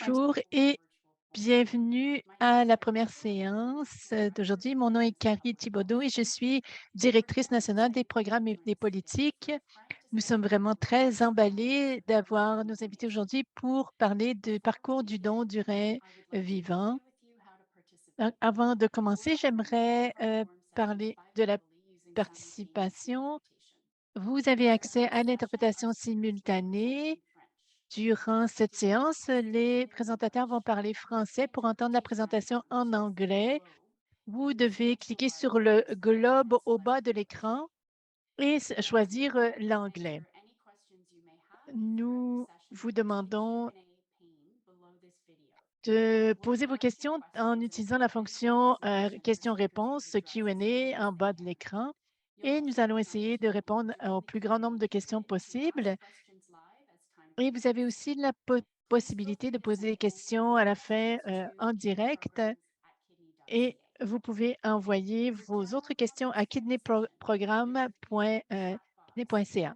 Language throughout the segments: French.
Bonjour et bienvenue à la première séance d'aujourd'hui. Mon nom est Carrie Thibodeau et je suis directrice nationale des programmes et des politiques. Nous sommes vraiment très emballés d'avoir nos invités aujourd'hui pour parler du parcours du don du rein vivant. Avant de commencer, j'aimerais parler de la participation. Vous avez accès à l'interprétation simultanée. Durant cette séance, les présentateurs vont parler français. Pour entendre la présentation en anglais, vous devez cliquer sur le globe au bas de l'écran et choisir l'anglais. Nous vous demandons de poser vos questions en utilisant la fonction questions-réponses Q&A en bas de l'écran et nous allons essayer de répondre au plus grand nombre de questions possibles. Et vous avez aussi la possibilité de poser des questions à la fin en direct et vous pouvez envoyer vos autres questions à kidneyprogramme.ca.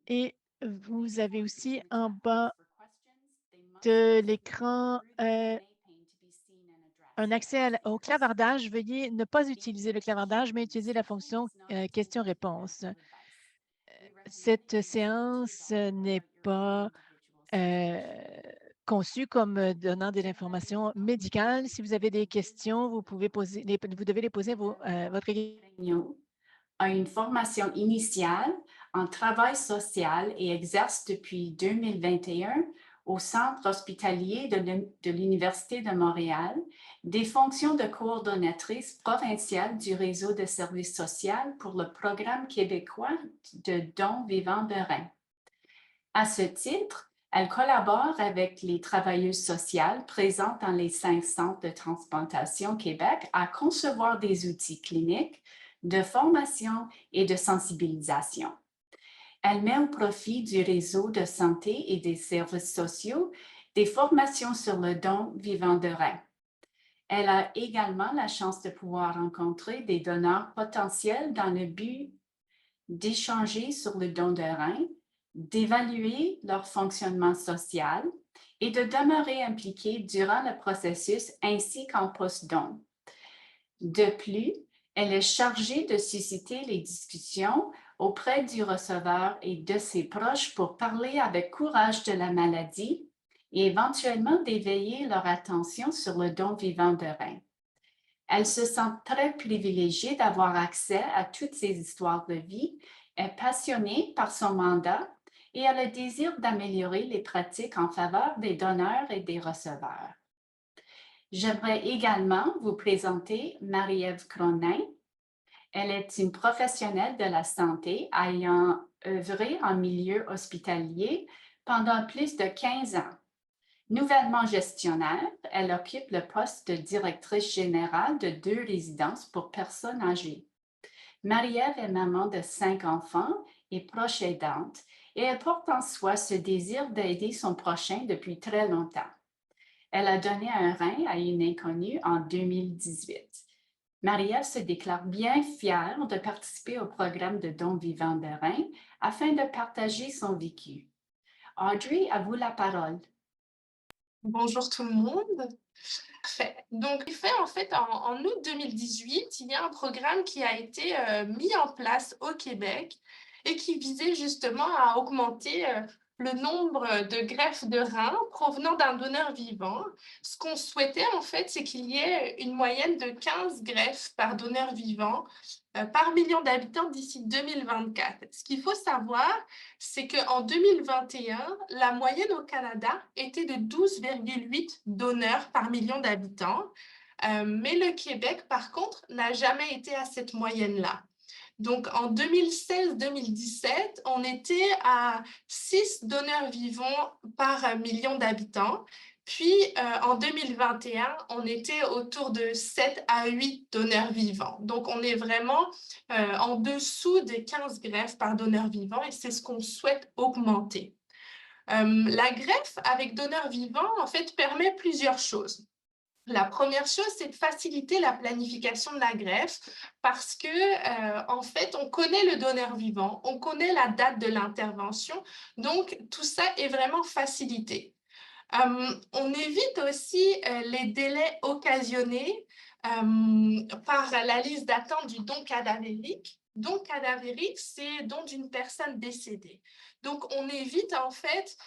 Et vous avez aussi en bas de l'écran un accès au clavardage. Veuillez ne pas utiliser le clavardage, mais utiliser la fonction questions-réponses. Cette séance n'est pas euh, conçu comme donnant de l'information médicale. Si vous avez des questions, vous pouvez poser, vous devez les poser à votre équipe. Gagnon a une formation initiale en travail social et exerce depuis 2021 au Centre hospitalier de l'Université de Montréal des fonctions de coordonnatrice provinciale du réseau de services sociaux pour le Programme québécois de dons vivants de rein. À ce titre, elle collabore avec les travailleuses sociales présentes dans les 5 centres de transplantation Québec à concevoir des outils cliniques de formation et de sensibilisation. Elle met au profit du réseau de santé et des services sociaux des formations sur le don vivant de rein. Elle a également la chance de pouvoir rencontrer des donneurs potentiels dans le but d'échanger sur le don de rein, d'évaluer leur fonctionnement social et de demeurer impliquée durant le processus ainsi qu'en post-don. De plus, elle est chargée de susciter les discussions auprès du receveur et de ses proches pour parler avec courage de la maladie et éventuellement d'éveiller leur attention sur le don vivant de rein. Elle se sent très privilégiée d'avoir accès à toutes ces histoires de vie, est passionnée par son mandat et a le désir d'améliorer les pratiques en faveur des donneurs et des receveurs. J'aimerais également vous présenter Marie-Ève Cronin. Elle est une professionnelle de la santé ayant œuvré en milieu hospitalier pendant plus de 15 ans. Nouvellement gestionnaire, elle occupe le poste de directrice générale de 2 résidences pour personnes âgées. Marie-Ève est maman de 5 enfants et proche aidante, et elle porte en soi ce désir d'aider son prochain depuis très longtemps. Elle a donné un rein à une inconnue en 2018. Marie-Ève se déclare bien fière de participer au programme de don vivant de rein afin de partager son vécu. Audrey, à vous la parole. Bonjour tout le monde. Parfait. Donc, en fait, en août 2018, il y a un programme qui a été mis en place au Québec et qui visait justement à augmenter le nombre de greffes de reins provenant d'un donneur vivant. Ce qu'on souhaitait, en fait, c'est qu'il y ait une moyenne de 15 greffes par donneur vivant par million d'habitants d'ici 2024. Ce qu'il faut savoir, c'est qu'en 2021, la moyenne au Canada était de 12,8 donneurs par million d'habitants. Mais le Québec, par contre, n'a jamais été à cette moyenne-là. Donc, en 2016-2017, on était à 6 donneurs vivants par million d'habitants. Puis, en 2021, on était autour de 7 à 8 donneurs vivants. Donc, on est vraiment en dessous des 15 greffes par donneur vivant et c'est ce qu'on souhaite augmenter. La greffe avec donneur vivant, en fait, permet plusieurs choses. La première chose, c'est de faciliter la planification de la greffe parce que, en fait, on connaît le donneur vivant, on connaît la date de l'intervention, donc tout ça est vraiment facilité. On évite aussi les délais occasionnés par la liste d'attente du don cadavérique. Don cadavérique, c'est don d'une personne décédée. Donc, on évite en fait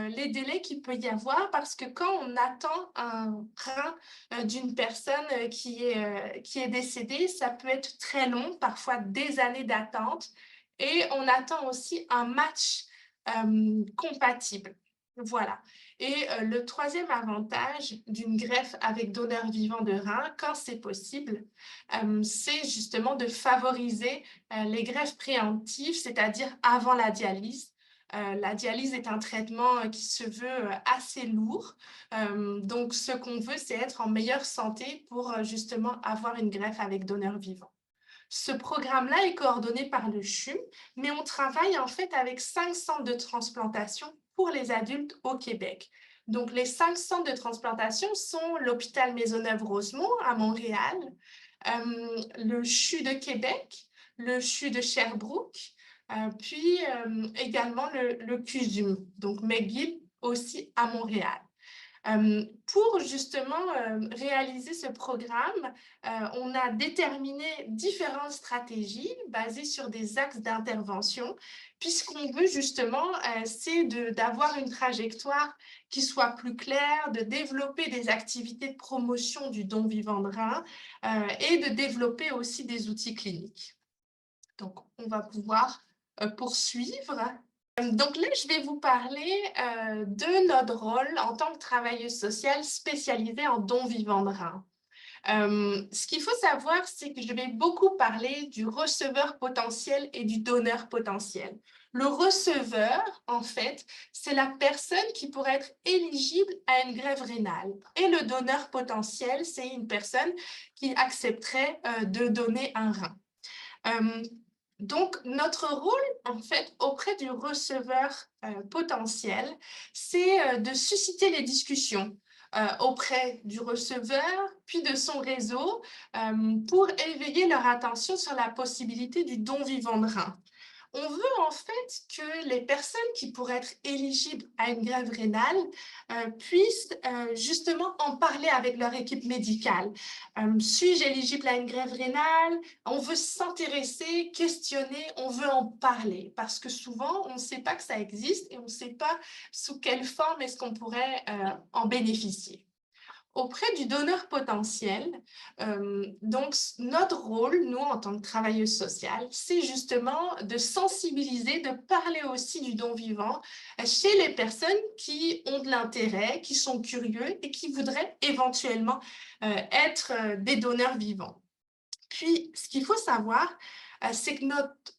les délais qu'il peut y avoir parce que quand on attend un rein d'une personne qui est décédée, ça peut être très long, parfois des années d'attente. Et on attend aussi un match compatible. Voilà. Et le troisième avantage d'une greffe avec donneur vivant de rein, quand c'est possible, c'est justement de favoriser les greffes préemptives, c'est-à-dire avant la dialyse. La dialyse est un traitement qui se veut assez lourd. Donc, ce qu'on veut, c'est être en meilleure santé pour justement avoir une greffe avec donneur vivant. Ce programme-là est coordonné par le CHUM, mais on travaille en fait avec 5 centres de transplantation pour les adultes au Québec. Donc, les 5 centres de transplantation sont l'hôpital Maisonneuve-Rosemont à Montréal, le CHU de Québec, le CHU de Sherbrooke, puis également le CUSUM, donc McGill aussi à Montréal. Pour justement réaliser ce programme, on a déterminé différentes stratégies basées sur des axes d'intervention, puisqu'on veut justement, c'est d'avoir une trajectoire qui soit plus claire, de développer des activités de promotion du don vivant de rein et de développer aussi des outils cliniques. Donc, on va pouvoir poursuivre. Donc là, je vais vous parler de notre rôle en tant que travailleuse sociale spécialisée en don vivant de rein. Ce qu'il faut savoir, c'est que je vais beaucoup parler du receveur potentiel et du donneur potentiel. Le receveur, en fait, c'est la personne qui pourrait être éligible à une greffe rénale. Et le donneur potentiel, c'est une personne qui accepterait de donner un rein. Donc, notre rôle, en fait, auprès du receveur potentiel, c'est de susciter les discussions auprès du receveur, puis de son réseau, pour éveiller leur attention sur la possibilité du don vivant de rein. On veut en fait que les personnes qui pourraient être éligibles à une greffe rénale puissent justement en parler avec leur équipe médicale. Suis-je éligible à une greffe rénale? On veut s'intéresser, questionner, on veut en parler parce que souvent on ne sait pas que ça existe et on ne sait pas sous quelle forme est-ce qu'on pourrait en bénéficier. Auprès du donneur potentiel, donc notre rôle, nous, en tant que travailleuse sociale, c'est justement de sensibiliser, de parler aussi du don vivant chez les personnes qui ont de l'intérêt, qui sont curieux et qui voudraient éventuellement être des donneurs vivants. Puis, ce qu'il faut savoir, c'est que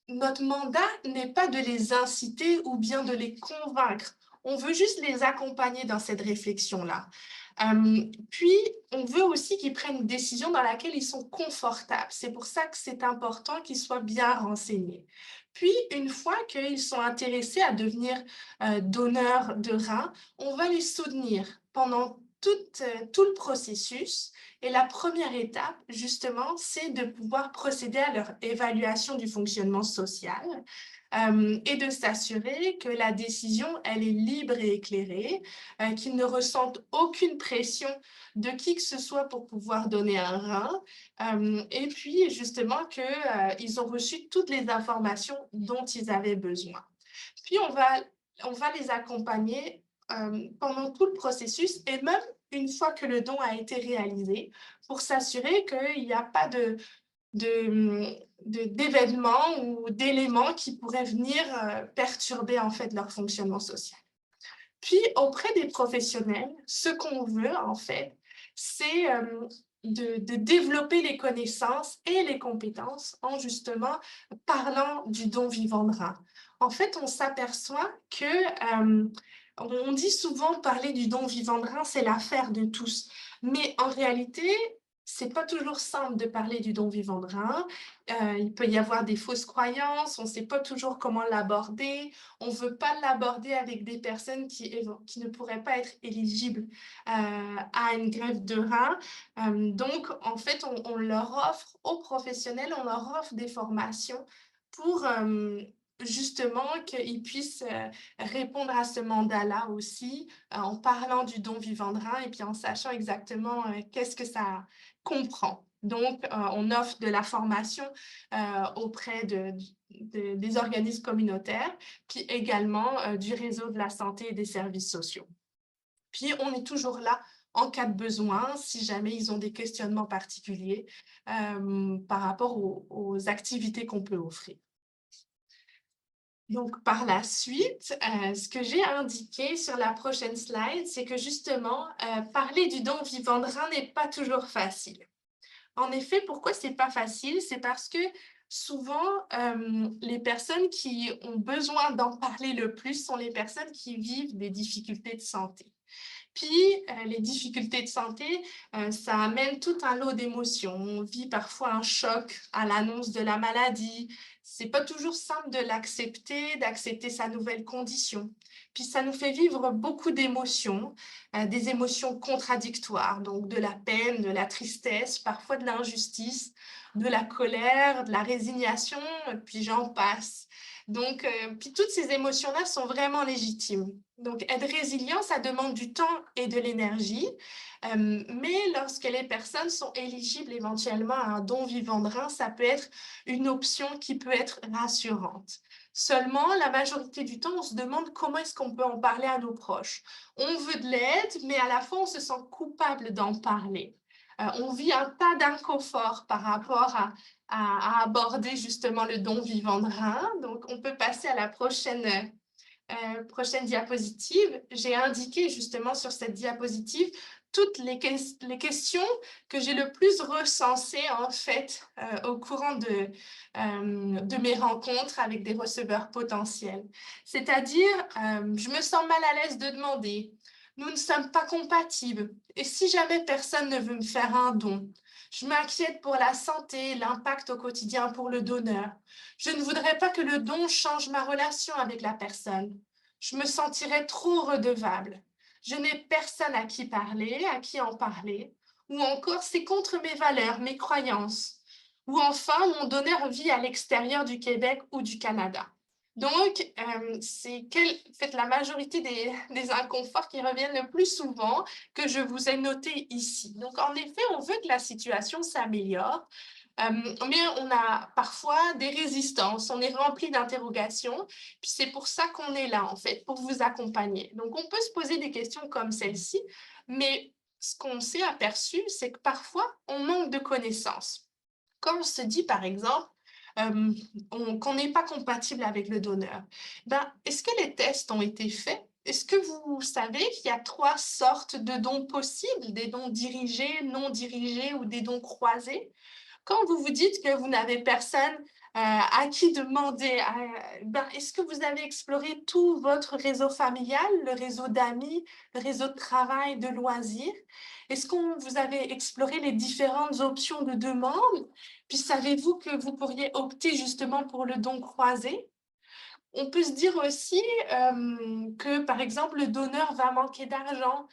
notre mandat n'est pas de les inciter ou bien de les convaincre. On veut juste les accompagner dans cette réflexion-là. Puis, on veut aussi qu'ils prennent une décision dans laquelle ils sont confortables. C'est pour ça que c'est important qu'ils soient bien renseignés. Puis, une fois qu'ils sont intéressés à devenir donneurs de reins, on va les soutenir pendant tout le processus. Et la première étape, justement, c'est de pouvoir procéder à leur évaluation du fonctionnement social et de s'assurer que la décision, elle est libre et éclairée, qu'ils ne ressentent aucune pression de qui que ce soit pour pouvoir donner un rein, et puis justement qu'ils ont reçu toutes les informations dont ils avaient besoin. Puis on va les accompagner pendant tout le processus et même une fois que le don a été réalisé pour s'assurer qu'il n'y a pas d'événements ou d'éléments qui pourraient venir perturber en fait leur fonctionnement social. Puis, auprès des professionnels, ce qu'on veut, en fait, c'est de développer les connaissances et les compétences en justement parlant du don vivant de rein. En fait, on s'aperçoit que on dit souvent parler du don vivant de rein, c'est l'affaire de tous. Mais en réalité, c'est pas toujours simple de parler du don vivant de rein. Il peut y avoir des fausses croyances, on ne sait pas toujours comment l'aborder. On ne veut pas l'aborder avec des personnes qui ne pourraient pas être éligibles à une greffe de rein. Donc, en fait, on leur offre aux professionnels, on leur offre des formations pour justement qu'ils puissent répondre à ce mandat-là aussi, en parlant du don vivant de rein et puis en sachant exactement qu'est-ce que ça comprend. Donc, on offre de la formation auprès des organismes communautaires, puis également du réseau de la santé et des services sociaux. Puis, on est toujours là en cas de besoin, si jamais ils ont des questionnements particuliers par rapport aux activités qu'on peut offrir. Donc, par la suite, ce que j'ai indiqué sur la prochaine slide, c'est que justement, parler du don vivant de rein n'est pas toujours facile. En effet, pourquoi c'est pas facile? C'est parce que souvent, les personnes qui ont besoin d'en parler le plus sont les personnes qui vivent des difficultés de santé. Puis, les difficultés de santé, ça amène tout un lot d'émotions. On vit parfois un choc à l'annonce de la maladie. C'est pas toujours simple de l'accepter, d'accepter sa nouvelle condition. Puis, ça nous fait vivre beaucoup d'émotions, des émotions contradictoires, donc de la peine, de la tristesse, parfois de l'injustice, de la colère, de la résignation, puis j'en passe. Donc, puis toutes ces émotions-là sont vraiment légitimes. Donc, être résilient, ça demande du temps et de l'énergie, mais lorsque les personnes sont éligibles éventuellement à un don vivant de rein, ça peut être une option qui peut être rassurante. Seulement, la majorité du temps, on se demande comment est-ce qu'on peut en parler à nos proches. On veut de l'aide, mais à la fois, on se sent coupable d'en parler. On vit un tas d'inconfort par rapport à aborder justement le don vivant de rein. Donc, on peut passer à la prochaine diapositive. J'ai indiqué justement sur cette diapositive toutes les questions que j'ai le plus recensées en fait au courant de mes rencontres avec des receveurs potentiels. C'est-à-dire, je me sens mal à l'aise de demander. Nous ne sommes pas compatibles. Et si jamais personne ne veut me faire un don? Je m'inquiète pour la santé, l'impact au quotidien pour le donneur. Je ne voudrais pas que le don change ma relation avec la personne. Je me sentirais trop redevable. Je n'ai personne à qui parler, à qui en parler. Ou encore, c'est contre mes valeurs, mes croyances. Ou enfin, mon donneur vit à l'extérieur du Québec ou du Canada. Donc, c'est la majorité des inconforts qui reviennent le plus souvent que je vous ai notés ici. Donc, en effet, on veut que la situation s'améliore, mais on a parfois des résistances, on est rempli d'interrogations, puis c'est pour ça qu'on est là, en fait, pour vous accompagner. Donc, on peut se poser des questions comme celle-ci, mais ce qu'on s'est aperçu, c'est que parfois, on manque de connaissances. Quand on se dit, par exemple, qu'on n'est pas compatible avec le donneur, est-ce que les tests ont été faits? Est-ce que vous savez qu'il y a 3 sortes de dons possibles, des dons dirigés, non dirigés ou des dons croisés? Quand vous vous dites que vous n'avez personne à qui demander, est-ce que vous avez exploré tout votre réseau familial, le réseau d'amis, le réseau de travail, de loisirs? Est-ce que vous avez exploré les différentes options de demande? Puis savez-vous que vous pourriez opter justement pour le don croisé? On peut se dire aussi que, par exemple, le donneur va manquer d'argent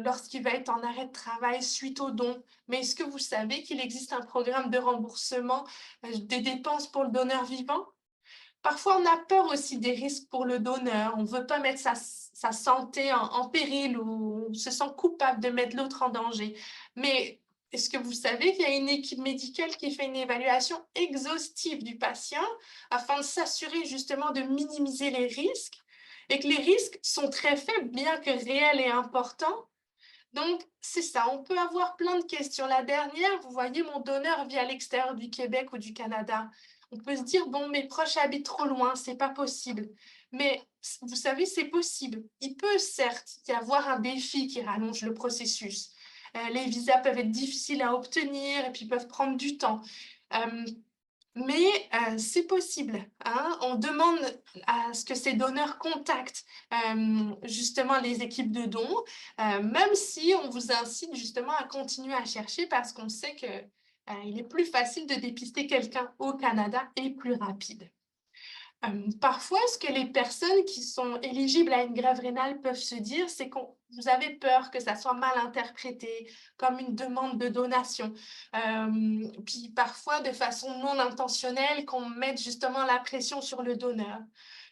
lorsqu'il va être en arrêt de travail suite au don. Mais est-ce que vous savez qu'il existe un programme de remboursement des dépenses pour le donneur vivant? Parfois, on a peur aussi des risques pour le donneur. On ne veut pas mettre sa santé en péril ou on se sent coupable de mettre l'autre en danger. Mais est-ce que vous savez qu'il y a une équipe médicale qui fait une évaluation exhaustive du patient afin de s'assurer justement de minimiser les risques et que les risques sont très faibles, bien que réels et importants? Donc, c'est ça, on peut avoir plein de questions. La dernière, vous voyez, mon donneur vit à l'extérieur du Québec ou du Canada. On peut se dire, bon, mes proches habitent trop loin, c'est pas possible. Mais vous savez, c'est possible. Il peut certes y avoir un défi qui rallonge le processus. Les visas peuvent être difficiles à obtenir et puis peuvent prendre du temps. Mais c'est possible, hein. On demande à ce que ces donneurs contactent justement les équipes de dons, même si on vous incite justement à continuer à chercher parce qu'on sait qu'il est plus facile de dépister quelqu'un au Canada et plus rapide. Parfois, ce que les personnes qui sont éligibles à une grève rénale peuvent se dire, c'est que vous avez peur que ça soit mal interprété comme une demande de donation. Puis parfois, de façon non intentionnelle, qu'on mette justement la pression sur le donneur.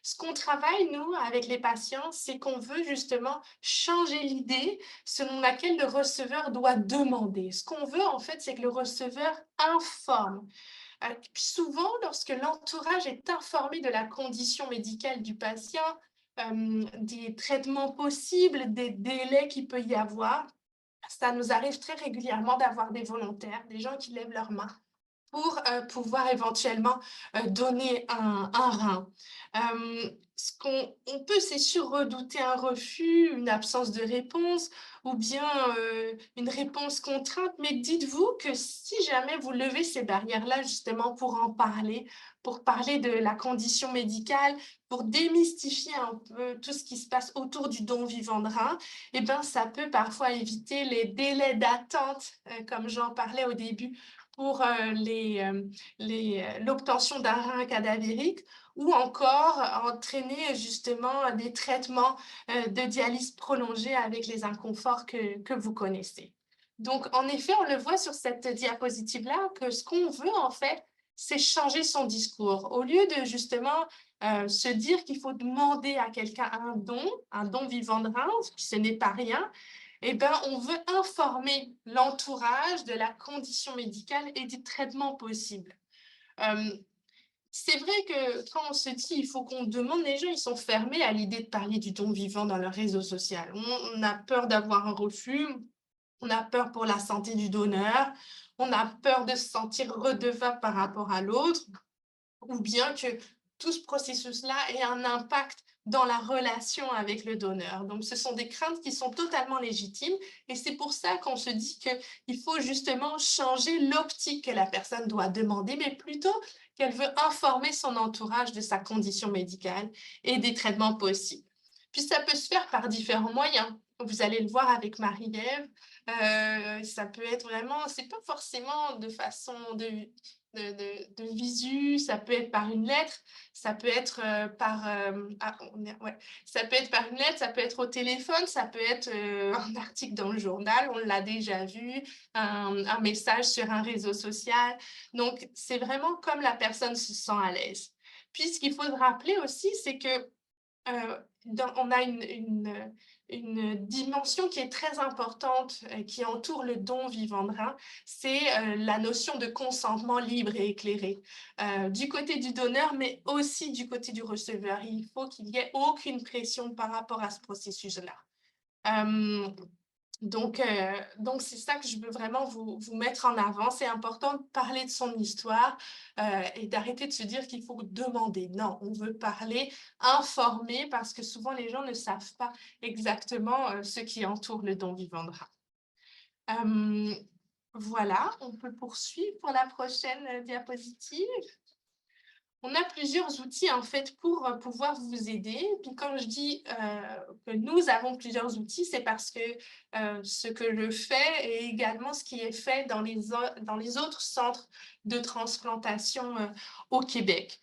Ce qu'on travaille, nous, avec les patients, c'est qu'on veut justement changer l'idée selon laquelle le receveur doit demander. Ce qu'on veut, en fait, c'est que le receveur informe. Puis souvent, lorsque l'entourage est informé de la condition médicale du patient, des traitements possibles, des délais qu'il peut y avoir, ça nous arrive très régulièrement d'avoir des volontaires, des gens qui lèvent leurs mains pour pouvoir éventuellement donner un rein. Ce qu'on peut, c'est sûr, redouter un refus, une absence de réponse ou bien une réponse contrainte, mais dites-vous que si jamais vous levez ces barrières-là justement pour en parler, pour parler de la condition médicale, pour démystifier un peu tout ce qui se passe autour du don vivant de rein, eh ben, ça peut parfois éviter les délais d'attente, comme j'en parlais au début, pour l'obtention d'un rein cadavérique ou encore entraîner justement des traitements de dialyse prolongée avec les inconforts que vous connaissez. Donc, en effet, on le voit sur cette diapositive-là que ce qu'on veut, en fait, c'est changer son discours. Au lieu de justement se dire qu'il faut demander à quelqu'un un don vivant de rein, ce n'est pas rien, eh ben, on veut informer l'entourage de la condition médicale et des traitements possibles. C'est vrai que quand on se dit il faut qu'on demande, les gens ils sont fermés à l'idée de parler du don vivant dans leur réseau social. On a peur d'avoir un refus, on a peur pour la santé du donneur, on a peur de se sentir redevable par rapport à l'autre, ou bien que tout ce processus-là ait un impact dans la relation avec le donneur. Donc, ce sont des craintes qui sont totalement légitimes et c'est pour ça qu'on se dit qu'il faut justement changer l'optique que la personne doit demander, mais plutôt qu'elle veut informer son entourage de sa condition médicale et des traitements possibles. Puis, ça peut se faire par différents moyens. Vous allez le voir avec Marie-Ève. Ça peut être vraiment, c'est pas forcément de façon de visu, ça peut être par une lettre, ça peut être ça peut être par une lettre, ça peut être au téléphone, ça peut être un article dans le journal, on l'a déjà vu, un message sur un réseau social. Donc, c'est vraiment comme la personne se sent à l'aise. Puis, ce qu'il faut se rappeler aussi, c'est que on a une dimension qui est très importante, qui entoure le don vivant de rein, c'est la notion de consentement libre et éclairé, du côté du donneur, mais aussi du côté du receveur. Il faut qu'il n'y ait aucune pression par rapport à ce processus-là. Donc, c'est ça que je veux vraiment vous mettre en avant. C'est important de parler de son histoire et d'arrêter de se dire qu'il faut demander. Non, on veut parler, informer, parce que souvent les gens ne savent pas exactement ce qui entoure le don vivant de rein. Voilà, on peut poursuivre pour la prochaine diapositive. On a plusieurs outils en fait pour pouvoir vous aider. Puis quand je dis que nous avons plusieurs outils, c'est parce que ce que je fais est également ce qui est fait dans les autres centres de transplantation au Québec.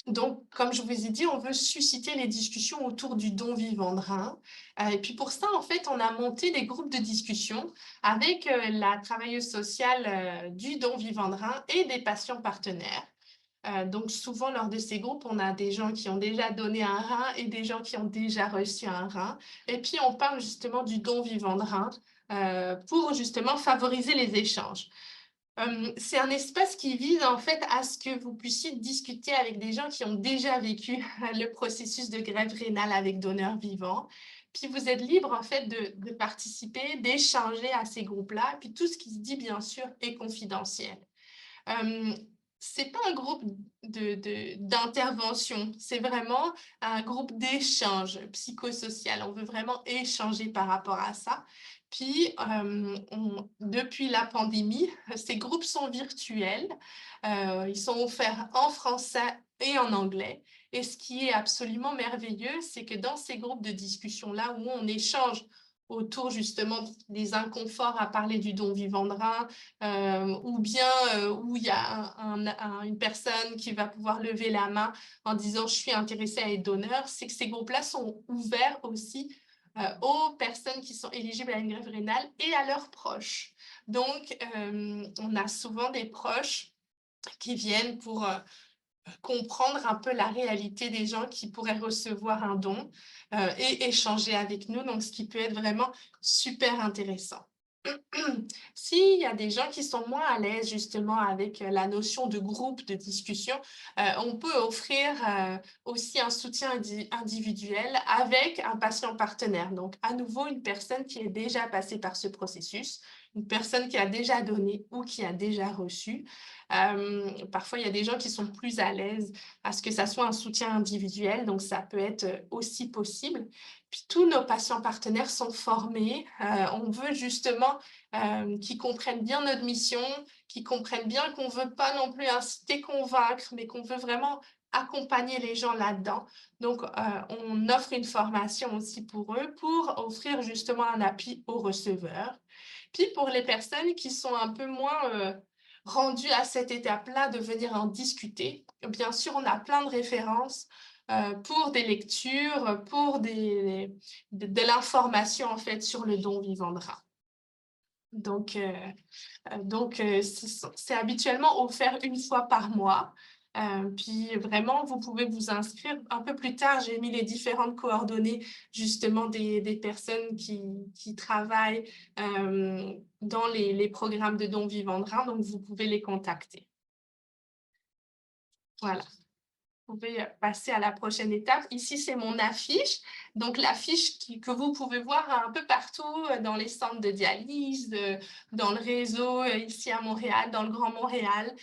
Donc, comme je vous ai dit, on veut susciter les discussions autour du don vivant de rein. Et puis pour ça, en fait, on a monté des groupes de discussion avec la travailleuse sociale du don vivant de rein et des patients partenaires. Donc souvent, lors de ces groupes, on a des gens qui ont déjà donné un rein et des gens qui ont déjà reçu un rein. Et puis, on parle justement du don vivant de rein pour justement favoriser les échanges. C'est un espace qui vise en fait à ce que vous puissiez discuter avec des gens qui ont déjà vécu le processus de greffe rénale avec donneur vivant. Puis vous êtes libre en fait de participer, d'échanger à ces groupes-là. Puis tout ce qui se dit, bien sûr, est confidentiel. C'est pas un groupe d'intervention, c'est vraiment un groupe d'échange psychosocial. On veut vraiment échanger par rapport à ça. Puis, depuis la pandémie, ces groupes sont virtuels. Ils sont offerts en français et en anglais. Et ce qui est absolument merveilleux, c'est que dans ces groupes de discussion-là, où on échange autour justement des inconforts à parler du don vivant de rein, ou bien où il y a une personne qui va pouvoir lever la main en disant « je suis intéressée à être donneur », c'est que ces groupes-là sont ouverts aussi aux personnes qui sont éligibles à une greffe rénale et à leurs proches. Donc, on a souvent des proches qui viennent pour comprendre un peu la réalité des gens qui pourraient recevoir un don et échanger avec nous, donc ce qui peut être vraiment super intéressant. S'il y a des gens qui sont moins à l'aise justement avec la notion de groupe, de discussion, on peut offrir aussi un soutien individuel avec un patient partenaire. Donc, à nouveau, une personne qui est déjà passée par ce processus, une personne qui a déjà donné ou qui a déjà reçu. Parfois, il y a des gens qui sont plus à l'aise à ce que ça soit un soutien individuel, donc ça peut être aussi possible. Puis tous nos patients partenaires sont formés. On veut justement qu'ils comprennent bien notre mission, qu'ils comprennent bien qu'on ne veut pas non plus inciter, convaincre, mais qu'on veut vraiment accompagner les gens là-dedans. Donc, on offre une formation aussi pour eux pour offrir justement un appui aux receveurs. Puis pour les personnes qui sont un peu moins rendues à cette étape-là de venir en discuter, bien sûr, on a plein de références pour des lectures, pour de l'information en fait sur le don vivant de rein. Donc, c'est habituellement offert une fois par mois. Puis vraiment, vous pouvez vous inscrire un peu plus tard. J'ai mis les différentes coordonnées justement des personnes qui travaillent dans les programmes de dons vivants de rein, donc vous pouvez les contacter. Voilà. Vous pouvez passer à la prochaine étape. Ici, c'est mon affiche. Donc, l'affiche que vous pouvez voir un peu partout dans les centres de dialyse, dans le réseau ici à Montréal, dans le Grand Montréal.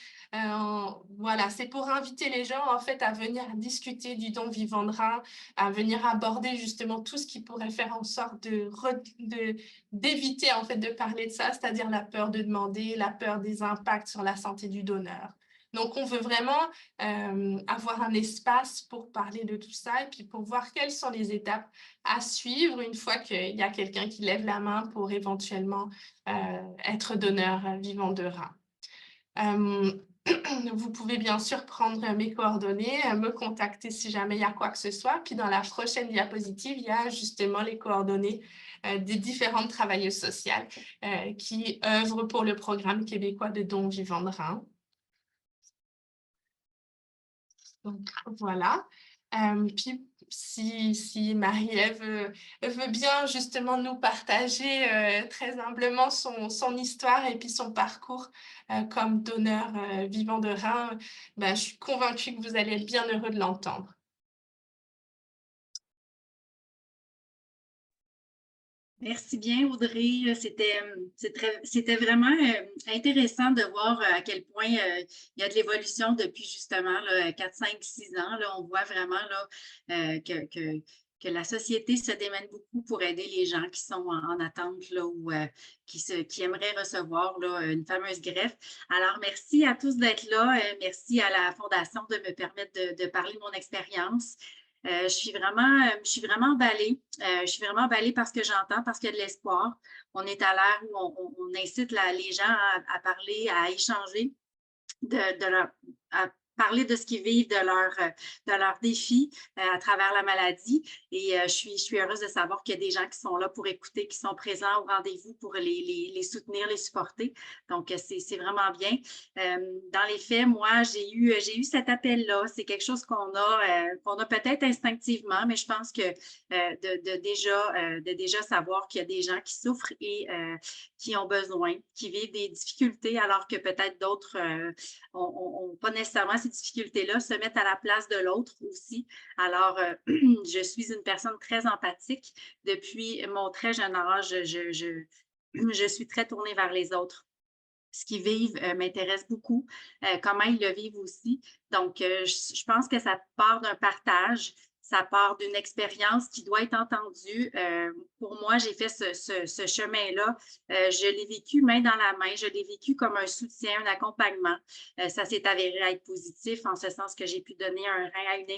Voilà, c'est pour inviter les gens en fait à venir discuter du don vivant de rein, à venir aborder justement tout ce qui pourrait faire en sorte d'éviter en fait de parler de ça, c'est-à-dire la peur de demander, la peur des impacts sur la santé du donneur. Donc, on veut vraiment avoir un espace pour parler de tout ça et puis pour voir quelles sont les étapes à suivre une fois qu'il y a quelqu'un qui lève la main pour éventuellement être donneur vivant de rein. Vous pouvez bien sûr prendre mes coordonnées, me contacter si jamais il y a quoi que ce soit. Puis dans la prochaine diapositive, il y a justement les coordonnées des différentes travailleuses sociales qui œuvrent pour le programme québécois de dons vivant de rein. Donc, voilà. Puis, si Marie-Ève veut bien justement nous partager très humblement son histoire et puis son parcours comme donneur vivant de rein, ben, je suis convaincue que vous allez être bien heureux de l'entendre. Merci bien, Audrey. C'était vraiment intéressant de voir à quel point il y a de l'évolution depuis justement là, 4, 5, 6 ans. Là, on voit vraiment là, que la société se démène beaucoup pour aider les gens qui sont en attente là, ou qui aimeraient recevoir là, une fameuse greffe. Alors, merci à tous d'être là. Merci à la Fondation de me permettre de parler de mon expérience. Je suis vraiment emballée. Je suis vraiment emballée par ce que j'entends, parce qu'il y a de l'espoir. On est à l'ère où on incite les gens à parler, à échanger, à parler de ce qu'ils vivent, de leurs défis à travers la maladie. Et je suis heureuse de savoir qu'il y a des gens qui sont là pour écouter, qui sont présents au rendez-vous pour les soutenir, les supporter. Donc, c'est vraiment bien. Dans les faits, moi, j'ai eu cet appel-là. C'est quelque chose qu'on a peut-être instinctivement, mais je pense que de déjà savoir qu'il y a des gens qui souffrent et qui ont besoin, qui vivent des difficultés, alors que peut-être d'autres n'ont pas nécessairement ces difficultés-là, se mettent à la place de l'autre aussi. Alors, je suis une personne très empathique. Depuis mon très jeune âge, je suis très tournée vers les autres. Ce qu'ils vivent m'intéresse beaucoup, comment ils le vivent aussi. Donc, je pense que ça part d'un partage, ça part d'une expérience qui doit être entendue. Pour moi, j'ai fait ce chemin-là. Je l'ai vécu main dans la main, je l'ai vécu comme un soutien, un accompagnement. Ça s'est avéré être positif en ce sens que j'ai pu donner un rein à une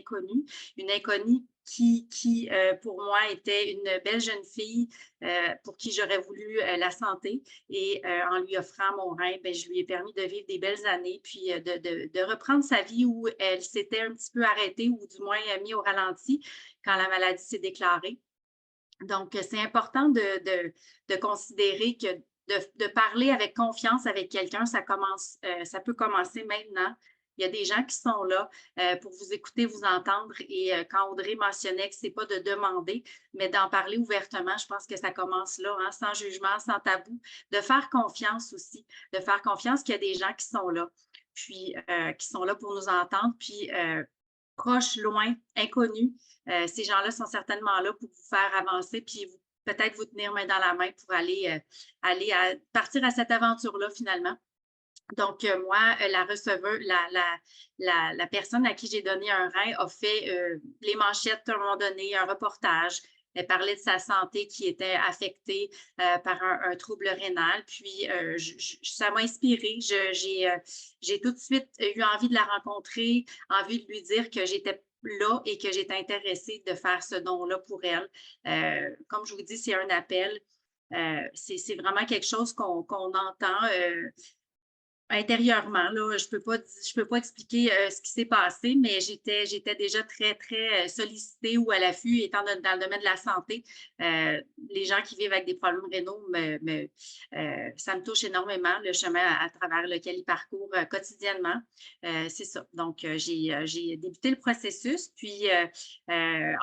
inconnue qui pour moi, était une belle jeune fille pour qui j'aurais voulu la santé. Et en lui offrant mon rein, ben, je lui ai permis de vivre des belles années, puis de reprendre sa vie où elle s'était un petit peu arrêtée ou du moins mis au ralenti quand la maladie s'est déclarée. Donc, c'est important de considérer que de parler avec confiance avec quelqu'un, ça peut commencer maintenant. Il y a des gens qui sont là pour vous écouter, vous entendre. Et quand Audrey mentionnait que ce n'est pas de demander, mais d'en parler ouvertement, je pense que ça commence là, hein, sans jugement, sans tabou. De faire confiance aussi, de faire confiance qu'il y a des gens qui sont là, puis qui sont là pour nous entendre, puis proches, loin, inconnus. Ces gens-là sont certainement là pour vous faire avancer, puis peut-être vous tenir main dans la main pour partir à cette aventure-là finalement. Donc, moi, la receveuse, la personne à qui j'ai donné un rein a fait les manchettes à un moment donné, un reportage. Elle parlait de sa santé qui était affectée par un trouble rénal. Puis, ça m'a inspirée. J'ai tout de suite eu envie de la rencontrer, envie de lui dire que j'étais là et que j'étais intéressée de faire ce don-là pour elle. Comme je vous dis, c'est un appel. C'est vraiment quelque chose qu'on entend intérieurement, là, je peux pas expliquer ce qui s'est passé, mais j'étais déjà très, très sollicitée ou à l'affût, étant dans le domaine de la santé. Les gens qui vivent avec des problèmes rénaux, ça me touche énormément, le chemin à travers lequel ils parcourent quotidiennement. C'est ça. Donc, j'ai débuté le processus, puis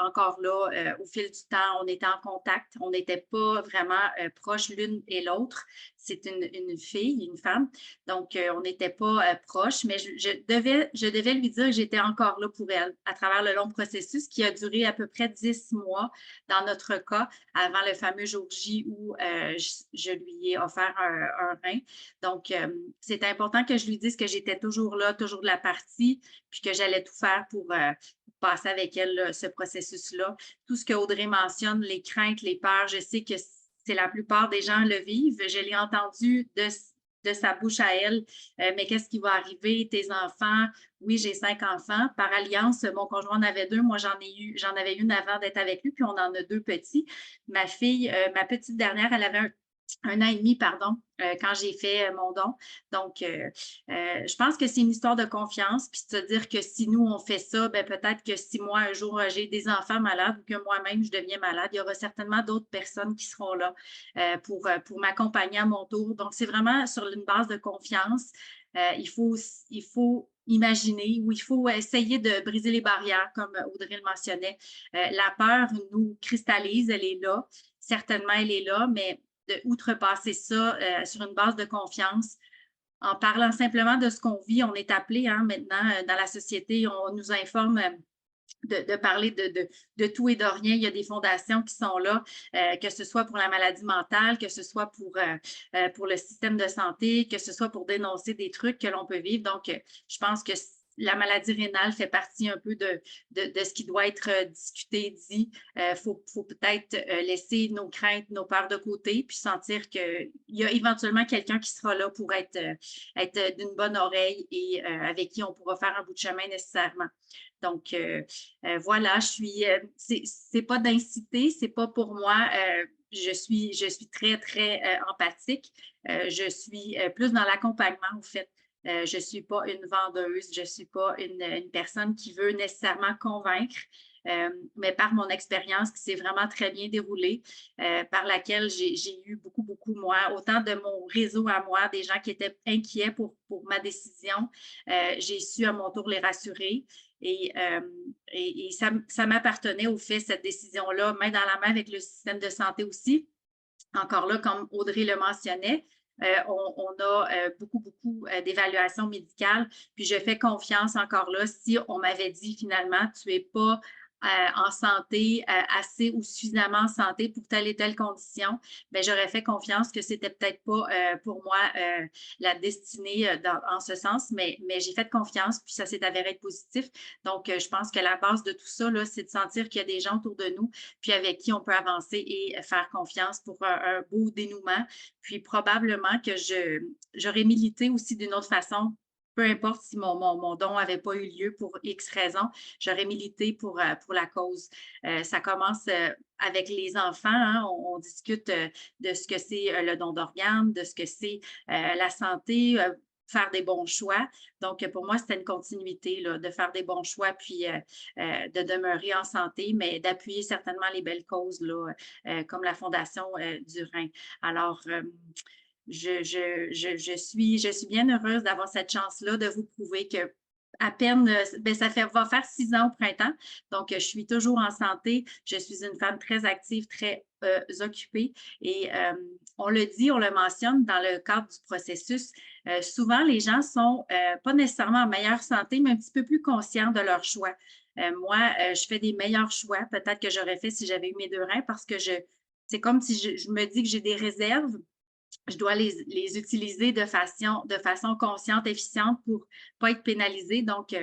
encore là, au fil du temps, on était en contact. On n'était pas vraiment proches l'une et l'autre. C'est une fille, une femme. Donc, on n'était pas proches, mais je devais lui dire que j'étais encore là pour elle à travers le long processus qui a duré à peu près 10 mois dans notre cas, avant le fameux jour J où je lui ai offert un rein. Donc, c'est important que je lui dise que j'étais toujours là, toujours de la partie, puis que j'allais tout faire pour passer avec elle là, ce processus-là. Tout ce que Audrey mentionne, les craintes, les peurs, je sais que c'est la plupart des gens le vivent. Je l'ai entendu de sa bouche à elle. Mais qu'est-ce qui va arriver? Tes enfants? Oui, j'ai 5 enfants. Par alliance, mon conjoint en avait 2. Moi, j'en avais une avant d'être avec lui, puis on en a 2 petits. Ma fille, ma petite dernière, elle avait un an et demi, pardon, quand j'ai fait mon don. Donc, je pense que c'est une histoire de confiance, puis de se dire que si nous, on fait ça, ben peut-être que si moi, un jour, j'ai des enfants malades ou que moi-même, je deviens malade, il y aura certainement d'autres personnes qui seront là pour m'accompagner à mon tour. Donc, c'est vraiment sur une base de confiance. Il faut imaginer ou il faut essayer de briser les barrières, comme Audrey le mentionnait. La peur nous cristallise, elle est là. Certainement, elle est là, mais outrepasser ça sur une base de confiance, en parlant simplement de ce qu'on vit. On est appelé maintenant dans la société, on nous informe de parler de tout et de rien. Il y a des fondations qui sont là, que ce soit pour la maladie mentale, que ce soit pour le système de santé, que ce soit pour dénoncer des trucs que l'on peut vivre. Donc, je pense que la maladie rénale fait partie un peu de ce qui doit être discuté, dit. Faut peut-être laisser nos craintes, nos peurs de côté, puis sentir qu'il y a éventuellement quelqu'un qui sera là pour être d'une bonne oreille et avec qui on pourra faire un bout de chemin nécessairement. Donc, voilà, c'est pas d'inciter, c'est pas pour moi. Je suis très, très empathique. Je suis plus dans l'accompagnement, en fait. Je ne suis pas une vendeuse, je ne suis pas une personne qui veut nécessairement convaincre, mais par mon expérience qui s'est vraiment très bien déroulée, par laquelle j'ai eu beaucoup, beaucoup, moi, autant de mon réseau à moi, des gens qui étaient inquiets pour ma décision, j'ai su à mon tour les rassurer. Et ça m'appartenait au fait, cette décision-là, main dans la main avec le système de santé aussi. Encore là, comme Audrey le mentionnait, on a beaucoup, beaucoup d'évaluations médicales. Puis je fais confiance encore là, si on m'avait dit finalement, tu n'es pas en santé, assez ou suffisamment en santé pour telle et telle condition, bien, j'aurais fait confiance que c'était peut-être pas pour moi la destinée en ce sens, mais j'ai fait confiance, puis ça s'est avéré être positif. Donc, je pense que la base de tout ça, là, c'est de sentir qu'il y a des gens autour de nous, puis avec qui on peut avancer et faire confiance pour un beau dénouement. Puis probablement que j'aurais milité aussi d'une autre façon, peu importe si mon don n'avait pas eu lieu pour X raison, j'aurais milité pour la cause. Ça commence avec les enfants, hein, on discute de ce que c'est le don d'organes, de ce que c'est la santé, faire des bons choix. Donc, pour moi, c'était une continuité là, de faire des bons choix, puis de demeurer en santé, mais d'appuyer certainement les belles causes là, comme la Fondation du Rhin. Alors, je suis bien heureuse d'avoir cette chance-là de vous prouver que à peine, ben, va faire 6 ans au printemps. Donc, je suis toujours en santé. Je suis une femme très active, très occupée. Et on le dit, on le mentionne dans le cadre du processus. Souvent, les gens sont pas nécessairement en meilleure santé, mais un petit peu plus conscients de leurs choix. Moi, je fais des meilleurs choix, peut-être que j'aurais fait si j'avais eu mes 2 reins, parce que c'est comme si je me dis que j'ai des réserves, je dois les utiliser de façon consciente, efficiente pour ne pas être pénalisée. Donc,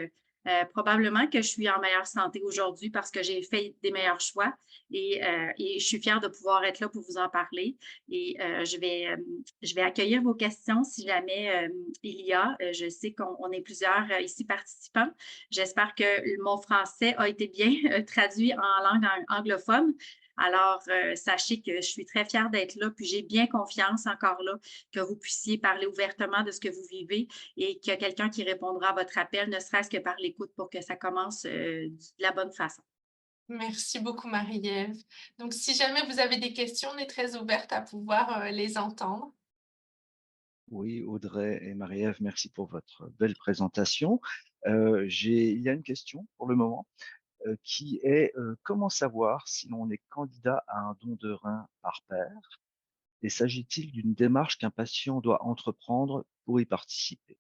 probablement que je suis en meilleure santé aujourd'hui parce que j'ai fait des meilleurs choix et je suis fière de pouvoir être là pour vous en parler. Et je vais accueillir vos questions si jamais il y a. Je sais qu'on est plusieurs ici participants. J'espère que mon français a été bien traduit en langue anglophone. Alors, sachez que je suis très fière d'être là, puis j'ai bien confiance encore là que vous puissiez parler ouvertement de ce que vous vivez et qu'il y a quelqu'un qui répondra à votre appel, ne serait-ce que par l'écoute pour que ça commence de la bonne façon. Merci beaucoup, Marie-Ève. Donc, si jamais vous avez des questions, on est très ouverte à pouvoir les entendre. Oui, Audrey et Marie-Ève, merci pour votre belle présentation. Il y a une question pour le moment qui est comment savoir si l'on est candidat à un don de rein par pair et s'agit-il d'une démarche qu'un patient doit entreprendre pour y participer?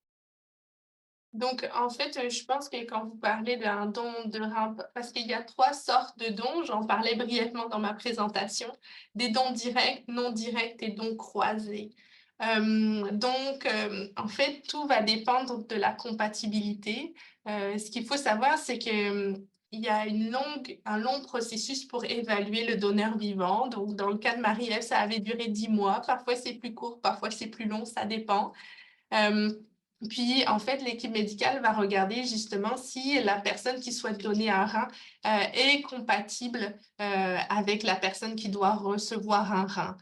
Donc, en fait, je pense que quand vous parlez d'un don de rein, parce qu'il y a 3 sortes de dons, j'en parlais brièvement dans ma présentation, des dons directs, non directs et dons croisés. En fait, tout va dépendre de la compatibilité. Ce qu'il faut savoir, c'est que, il y a un long processus pour évaluer le donneur vivant. Donc, dans le cas de Marie-Ève, ça avait duré 10 mois. Parfois, c'est plus court, parfois, c'est plus long, ça dépend. Euh, Puis, en fait, l'équipe médicale va regarder justement si la personne qui souhaite donner un rein est compatible avec la personne qui doit recevoir un rein.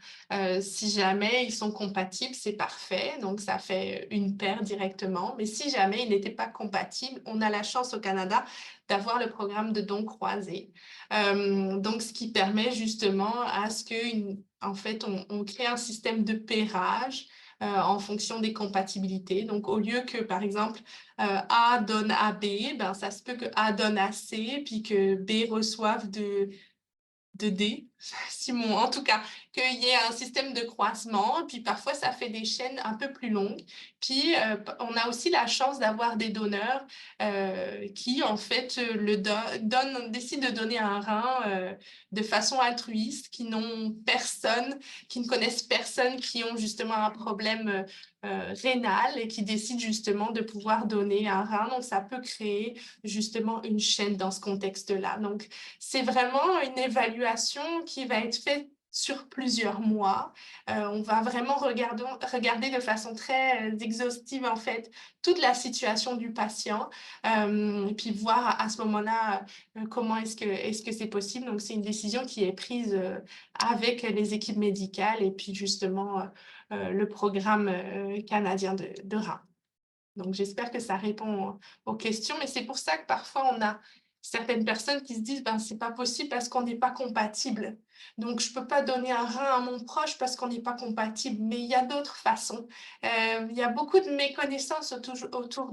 Si jamais ils sont compatibles, c'est parfait. Donc, ça fait une paire directement. Mais si jamais ils n'étaient pas compatibles, on a la chance au Canada d'avoir le programme de dons croisés. Donc, ce qui permet justement à ce que, en fait, on crée un système de pairage en fonction des compatibilités. Donc, au lieu que, par exemple, A donne à B, ben, ça se peut que A donne à C, puis que B reçoive de D, Simon, en tout cas, qu'il y ait un système de croisement, puis parfois ça fait des chaînes un peu plus longues. Puis on a aussi la chance d'avoir des donneurs qui, en fait, décident de donner un rein de façon altruiste, qui n'ont personne, qui ne connaissent personne, qui ont justement un problème rénal et qui décident justement de pouvoir donner un rein. Donc ça peut créer justement une chaîne dans ce contexte-là. Donc, c'est vraiment une évaluation qui va être faite sur plusieurs mois. On va vraiment regarder de façon très exhaustive, en fait, toute la situation du patient, et puis voir à ce moment-là comment est-ce que c'est possible. Donc, c'est une décision qui est prise avec les équipes médicales et puis justement le programme canadien de rein. Donc, j'espère que ça répond aux questions, mais c'est pour ça que parfois on a certaines personnes qui se disent ben c'est pas possible parce qu'on n'est pas compatible. Donc, je peux pas donner un rein à mon proche parce qu'on n'est pas compatible, mais il y a d'autres façons. Il y a beaucoup de méconnaissances autour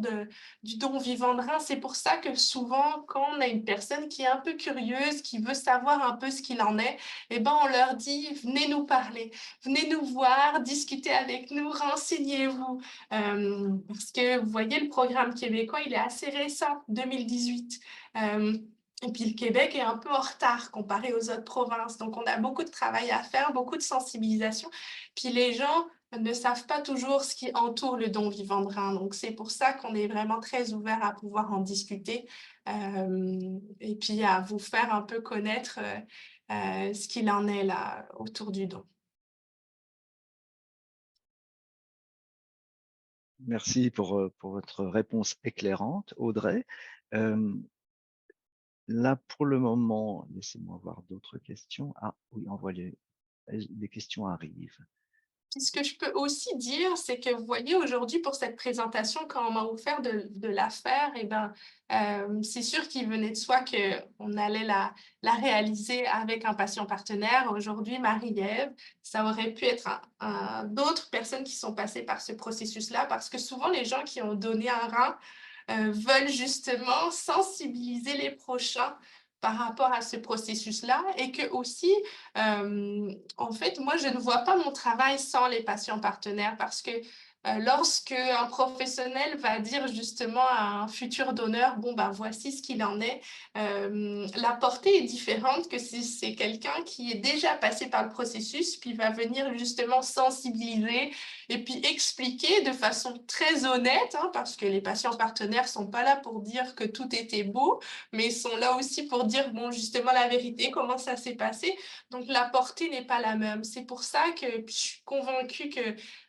du don vivant de rein. C'est pour ça que souvent, quand on a une personne qui est un peu curieuse, qui veut savoir un peu ce qu'il en est, eh ben, on leur dit venez nous parler, venez nous voir, discutez avec nous, renseignez-vous. Parce que vous voyez, le programme québécois, il est assez récent, 2018. Et puis le Québec est un peu en retard comparé aux autres provinces. Donc on a beaucoup de travail à faire, beaucoup de sensibilisation. Puis les gens ne savent pas toujours ce qui entoure le don vivant de rein. Donc c'est pour ça qu'on est vraiment très ouvert à pouvoir en discuter et puis à vous faire un peu connaître ce qu'il en est là autour du don. Merci pour votre réponse éclairante, Audrey. Là, pour le moment, laissez-moi voir d'autres questions. Ah oui, les questions arrivent. Puis ce que je peux aussi dire, c'est que vous voyez, aujourd'hui, pour cette présentation, quand on m'a offert de la faire, eh ben, c'est sûr qu'il venait de soi qu'on allait la réaliser avec un patient partenaire. Aujourd'hui, Marie-Ève, ça aurait pu être d'autres personnes qui sont passées par ce processus-là, parce que souvent, les gens qui ont donné un rein veulent justement sensibiliser les prochains par rapport à ce processus-là et que aussi, en fait, moi, je ne vois pas mon travail sans les patients partenaires parce que lorsque un professionnel va dire justement à un futur donneur, bon, ben voici ce qu'il en est, la portée est différente que si c'est quelqu'un qui est déjà passé par le processus, puis va venir justement sensibiliser et puis expliquer de façon très honnête, hein, parce que les patients partenaires sont pas là pour dire que tout était beau, mais ils sont là aussi pour dire, bon, justement, la vérité, comment ça s'est passé. Donc, la portée n'est pas la même. C'est pour ça que je suis convaincue que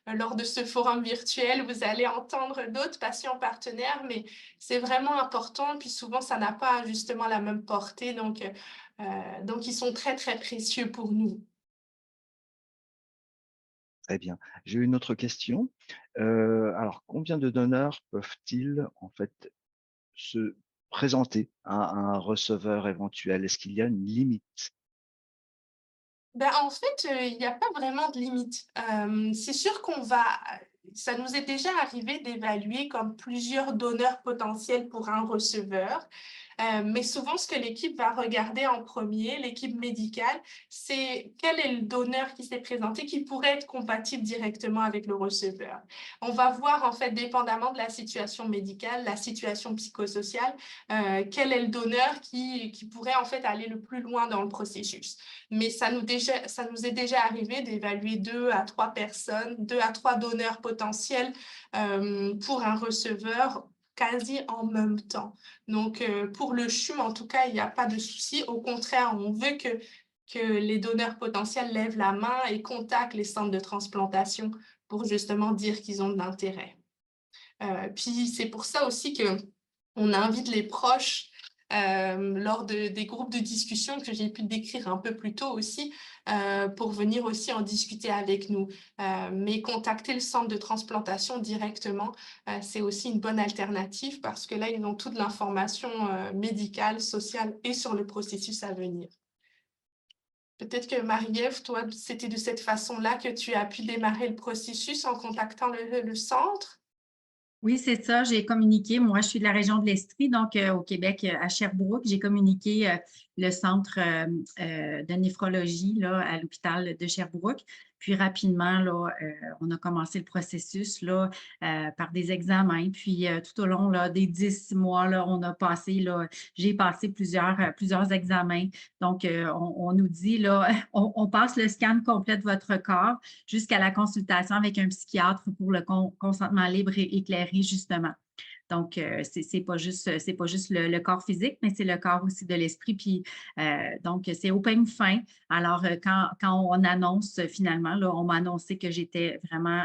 lors de ce forum virtuel, vous allez entendre d'autres patients partenaires, mais c'est vraiment important. Puis souvent, ça n'a pas justement la même portée. Donc, ils sont très, très précieux pour nous. Très bien. J'ai une autre question. Alors, combien de donneurs peuvent-ils en fait se présenter à un receveur éventuel? Est-ce qu'il y a une limite? Ben, en fait, il n'y a pas vraiment de limite. C'est sûr ça nous est déjà arrivé d'évaluer comme plusieurs donneurs potentiels pour un receveur. Mais souvent, ce que l'équipe va regarder en premier, l'équipe médicale, c'est quel est le donneur qui s'est présenté qui pourrait être compatible directement avec le receveur. On va voir, en fait, dépendamment de la situation médicale, la situation psychosociale, quel est le donneur qui pourrait, en fait, aller le plus loin dans le processus. Mais ça nous est déjà arrivé d'évaluer 2 à 3 personnes, 2 à 3 donneurs potentiels pour un receveur quasi en même temps. Donc, pour le CHUM, en tout cas, il n'y a pas de souci. Au contraire, on veut que les donneurs potentiels lèvent la main et contactent les centres de transplantation pour justement dire qu'ils ont de l'intérêt. Puis, c'est pour ça aussi qu'on invite les proches lors des groupes de discussion que j'ai pu décrire un peu plus tôt aussi, pour venir aussi en discuter avec nous. Mais contacter le centre de transplantation directement, c'est aussi une bonne alternative parce que là, ils ont toute l'information médicale, sociale et sur le processus à venir. Peut-être que Marie-Ève, toi, c'était de cette façon-là que tu as pu démarrer le processus en contactant le centre? Oui, c'est ça. J'ai communiqué. Moi, je suis de la région de l'Estrie, donc au Québec, à Sherbrooke. J'ai communiqué le centre de néphrologie là, à l'hôpital de Sherbrooke. Puis rapidement, là, on a commencé le processus là, par des examens. Puis tout au long là, des 10 mois, là, j'ai passé plusieurs examens. Donc, on nous dit, là, on passe le scan complet de votre corps jusqu'à la consultation avec un psychiatre pour le consentement libre et éclairé, justement. Donc, c'est pas juste le corps physique, mais c'est le corps aussi de l'esprit. Puis, donc, c'est au peigne fin. Alors, quand on annonce finalement, là, on m'a annoncé que j'étais vraiment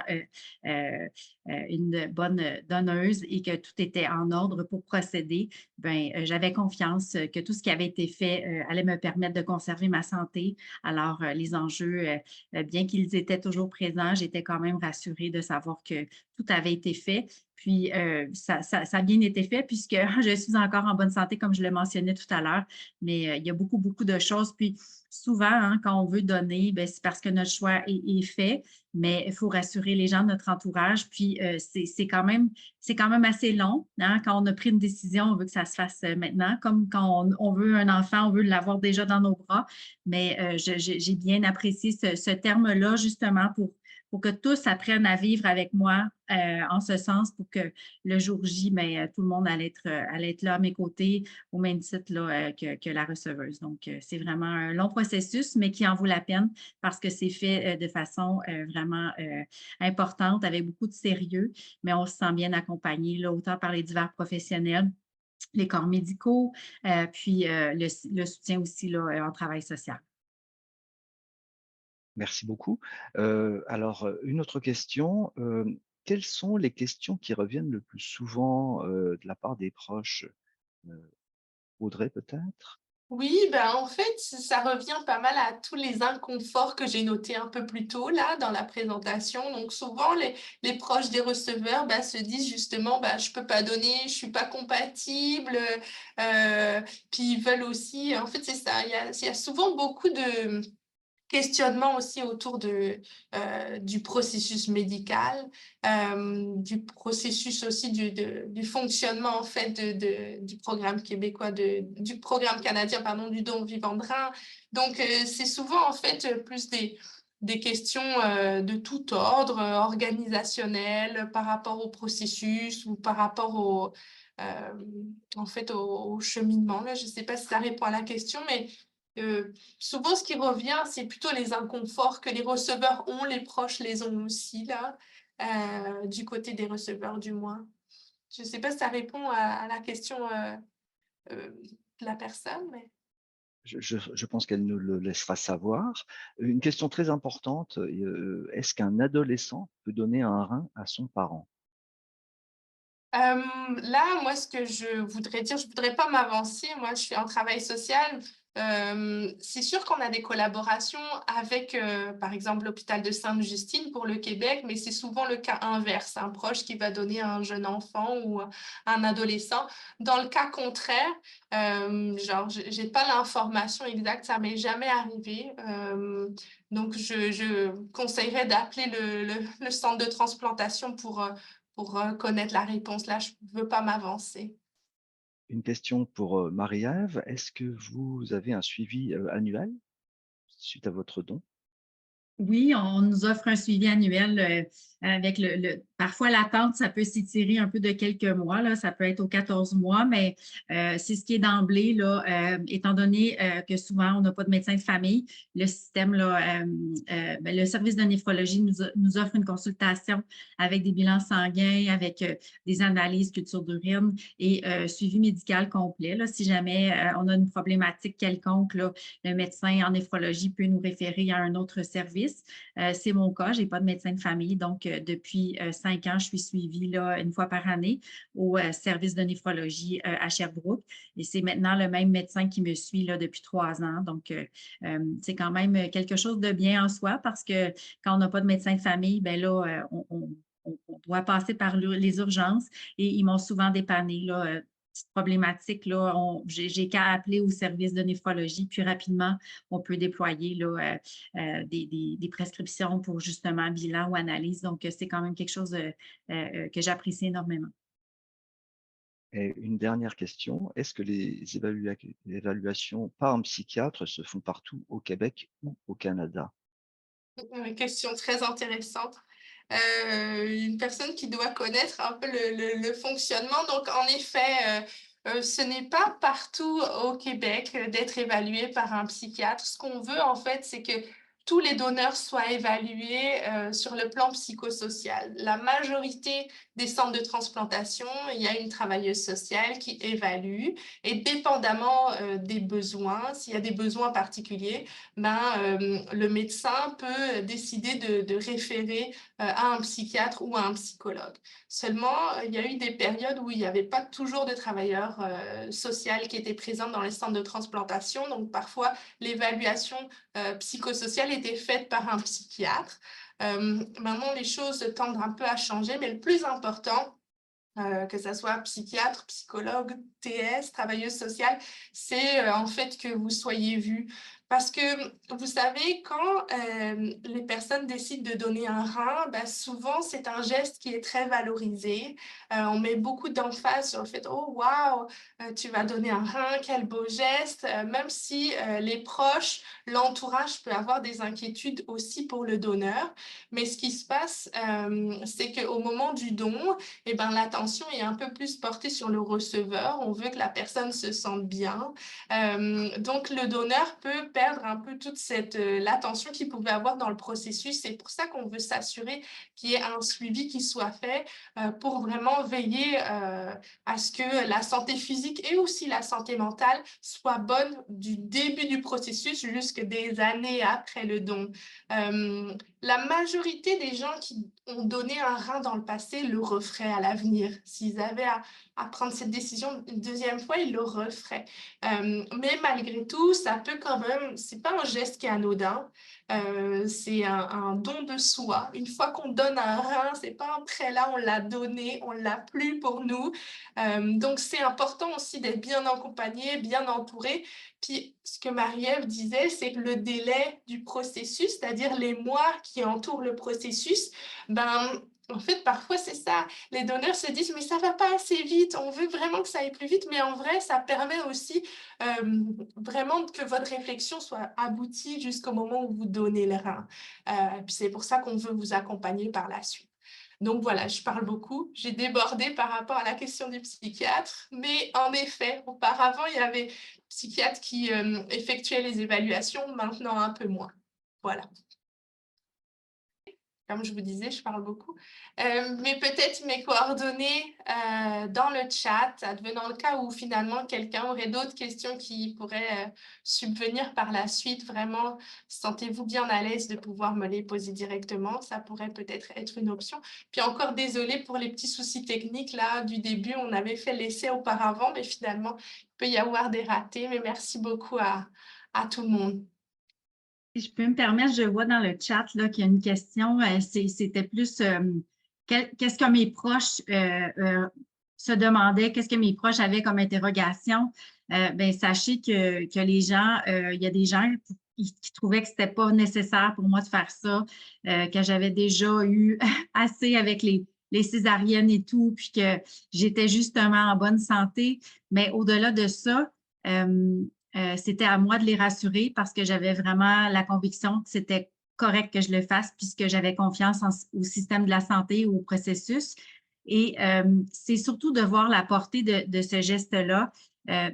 une bonne donneuse et que tout était en ordre pour procéder. Bien, j'avais confiance que tout ce qui avait été fait allait me permettre de conserver ma santé. Alors, les enjeux, bien qu'ils étaient toujours présents, j'étais quand même rassurée de savoir que tout avait été fait. Puis, ça a bien été fait puisque je suis encore en bonne santé, comme je le mentionnais tout à l'heure, mais il y a beaucoup, beaucoup de choses. Puis, souvent, hein, quand on veut donner, ben, c'est parce que notre choix est fait, mais il faut rassurer les gens de notre entourage. Puis, c'est quand même assez long. Hein, quand on a pris une décision, on veut que ça se fasse maintenant. Comme quand on veut un enfant, on veut l'avoir déjà dans nos bras. Mais j'ai bien apprécié ce terme-là, justement, pour que tous apprennent à vivre avec moi en ce sens, pour que le jour J, bien, tout le monde allait être là à mes côtés, au même titre là, que la receveuse. Donc, c'est vraiment un long processus, mais qui en vaut la peine parce que c'est fait de façon vraiment importante, avec beaucoup de sérieux, mais on se sent bien accompagné, là, autant par les divers professionnels, les corps médicaux, puis le soutien aussi là, en travail social. Merci beaucoup. Alors, une autre question. quelles sont les questions qui reviennent le plus souvent, de la part des proches? Heu, Audrey peut-être? Oui, ben, en fait, ça revient pas mal à tous les inconforts que j'ai notés un peu plus tôt là dans la présentation. Donc souvent les proches des receveurs, bah, se disent justement: «Bah, je peux pas donner, je suis pas compatible», puis ils veulent aussi en fait, c'est ça, il y a souvent beaucoup de questionnement aussi autour du processus médical, du processus aussi du fonctionnement en fait du programme québécois, du programme canadien, pardon, du don vivant de rein. Donc, c'est souvent en fait plus des questions de tout ordre, organisationnel, par rapport au processus ou par rapport en fait, au cheminement. Là, je ne sais pas si ça répond à la question, mais souvent, ce qui revient, c'est plutôt les inconforts que les receveurs ont, les proches les ont aussi, là, du côté des receveurs, du moins. Je ne sais pas si ça répond à la question de la personne, mais... Je pense qu'elle nous le laissera savoir. Une question très importante, est-ce qu'un adolescent peut donner un rein à son parent? Là, moi, ce que je voudrais dire, je voudrais pas m'avancer. Moi, je suis en travail social. C'est sûr qu'on a des collaborations avec, par exemple, l'hôpital de Sainte-Justine pour le Québec, mais c'est souvent le cas inverse, un proche qui va donner à un jeune enfant ou un adolescent. Dans le cas contraire, genre, j'ai pas l'information exacte, ça m'est jamais arrivé. Donc, je conseillerais d'appeler le centre de transplantation pour connaître la réponse. Là, je ne veux pas m'avancer. Une question pour, Marie-Ève. Est-ce que vous avez un suivi, annuel suite à votre don? Oui, on nous offre un suivi annuel avec parfois l'attente, ça peut s'étirer un peu de quelques mois, là, ça peut être aux 14 mois, mais c'est ce qui est d'emblée, là, étant donné que souvent on n'a pas de médecin de famille, le système, là, ben, le service de néphrologie nous offre une consultation avec des bilans sanguins, avec des analyses, culture d'urine et suivi médical complet. Là, si jamais on a une problématique quelconque, là, le médecin en néphrologie peut nous référer à un autre service. C'est mon cas, je n'ai pas de médecin de famille, donc depuis 5 ans, je suis suivie là, une fois par année au service de néphrologie à Sherbrooke et c'est maintenant le même médecin qui me suit là, depuis 3 ans. Donc, c'est quand même quelque chose de bien en soi parce que quand on n'a pas de médecin de famille, ben là, on doit passer par les urgences et ils m'ont souvent dépanné là, petite problématique, là, j'ai qu'à appeler au service de néphrologie, puis rapidement, on peut déployer là, des prescriptions pour justement bilan ou analyse. Donc, c'est quand même quelque chose que j'apprécie énormément. Et une dernière question, est-ce que les évaluations par un psychiatre se font partout au Québec ou au Canada? Une question très intéressante. Une personne qui doit connaître un peu le fonctionnement. Donc, en effet, ce n'est pas partout au Québec d'être évalué par un psychiatre. Ce qu'on veut, en fait, c'est que tous les donneurs soient évalués sur le plan psychosocial. La majorité des centres de transplantation, il y a une travailleuse sociale qui évalue et dépendamment des besoins, s'il y a des besoins particuliers, ben, le médecin peut décider de référer à un psychiatre ou à un psychologue. Seulement, il y a eu des périodes où il n'y avait pas toujours de travailleurs sociaux qui étaient présents dans les centres de transplantation. Donc, parfois, l'évaluation psychosociale était faite par un psychiatre. Maintenant, les choses tendent un peu à changer, mais le plus important, que ça soit psychiatre, psychologue, TS, travailleuse sociale, c'est en fait que vous soyez vu. Parce que vous savez, quand les personnes décident de donner un rein, ben, souvent c'est un geste qui est très valorisé. On met beaucoup d'emphase sur le fait, oh waouh, tu vas donner un rein, quel beau geste. Même si les proches, l'entourage peut avoir des inquiétudes aussi pour le donneur. Mais ce qui se passe, c'est qu'au moment du don, eh ben, l'attention est un peu plus portée sur le receveur. On veut que la personne se sente bien. Donc, le donneur peut perdre un peu toute l'attention qu'il pouvait avoir dans le processus. C'est pour ça qu'on veut s'assurer qu'il y ait un suivi qui soit fait pour vraiment veiller à ce que la santé physique et aussi la santé mentale soient bonnes du début du processus jusqu'à des années après le don. la majorité des gens qui ont donné un rein dans le passé le referaient à l'avenir. S'ils avaient à prendre cette décision une deuxième fois, ils le referaient. Mais malgré tout, ça peut quand même, c'est pas un geste qui est anodin, c'est un don de soi. Une fois qu'on donne un rein, c'est pas un prêt là, on l'a donné, on l'a plus pour nous. Donc c'est important aussi d'être bien accompagné, bien entouré. Puis ce que Marie-Ève disait, c'est que le délai du processus, c'est-à-dire les mois qui entourent le processus, ben en fait, parfois, c'est ça. Les donneurs se disent, mais ça va pas assez vite, on veut vraiment que ça aille plus vite, mais en vrai, ça permet aussi vraiment que votre réflexion soit aboutie jusqu'au moment où vous donnez le rein. Puis c'est pour ça qu'on veut vous accompagner par la suite. Donc voilà, je parle beaucoup. J'ai débordé par rapport à la question du psychiatre, mais en effet, auparavant, il y avait psychiatres qui effectuaient les évaluations, maintenant un peu moins. Voilà. Comme je vous disais, je parle beaucoup. Mais peut-être mes coordonnées dans le chat, advenant le cas où finalement quelqu'un aurait d'autres questions qui pourraient subvenir par la suite. Vraiment, sentez-vous bien à l'aise de pouvoir me les poser directement. Ça pourrait peut-être être une option. Puis encore désolée pour les petits soucis techniques là du début. On avait fait l'essai auparavant, mais finalement, il peut y avoir des ratés. Mais merci beaucoup à tout le monde. Si je peux me permettre, je vois dans le chat là, qu'il y a une question. C'était plus qu'est-ce que mes proches se demandaient, qu'est-ce que mes proches avaient comme interrogation. Ben, sachez que les gens, il y a des gens qui trouvaient que c'était pas nécessaire pour moi de faire ça, que j'avais déjà eu assez avec les césariennes et tout, puis que j'étais justement en bonne santé. Mais au-delà de ça, c'était à moi de les rassurer parce que j'avais vraiment la conviction que c'était correct que je le fasse puisque j'avais confiance au système de la santé, au processus. Et c'est surtout de voir la portée de ce geste-là.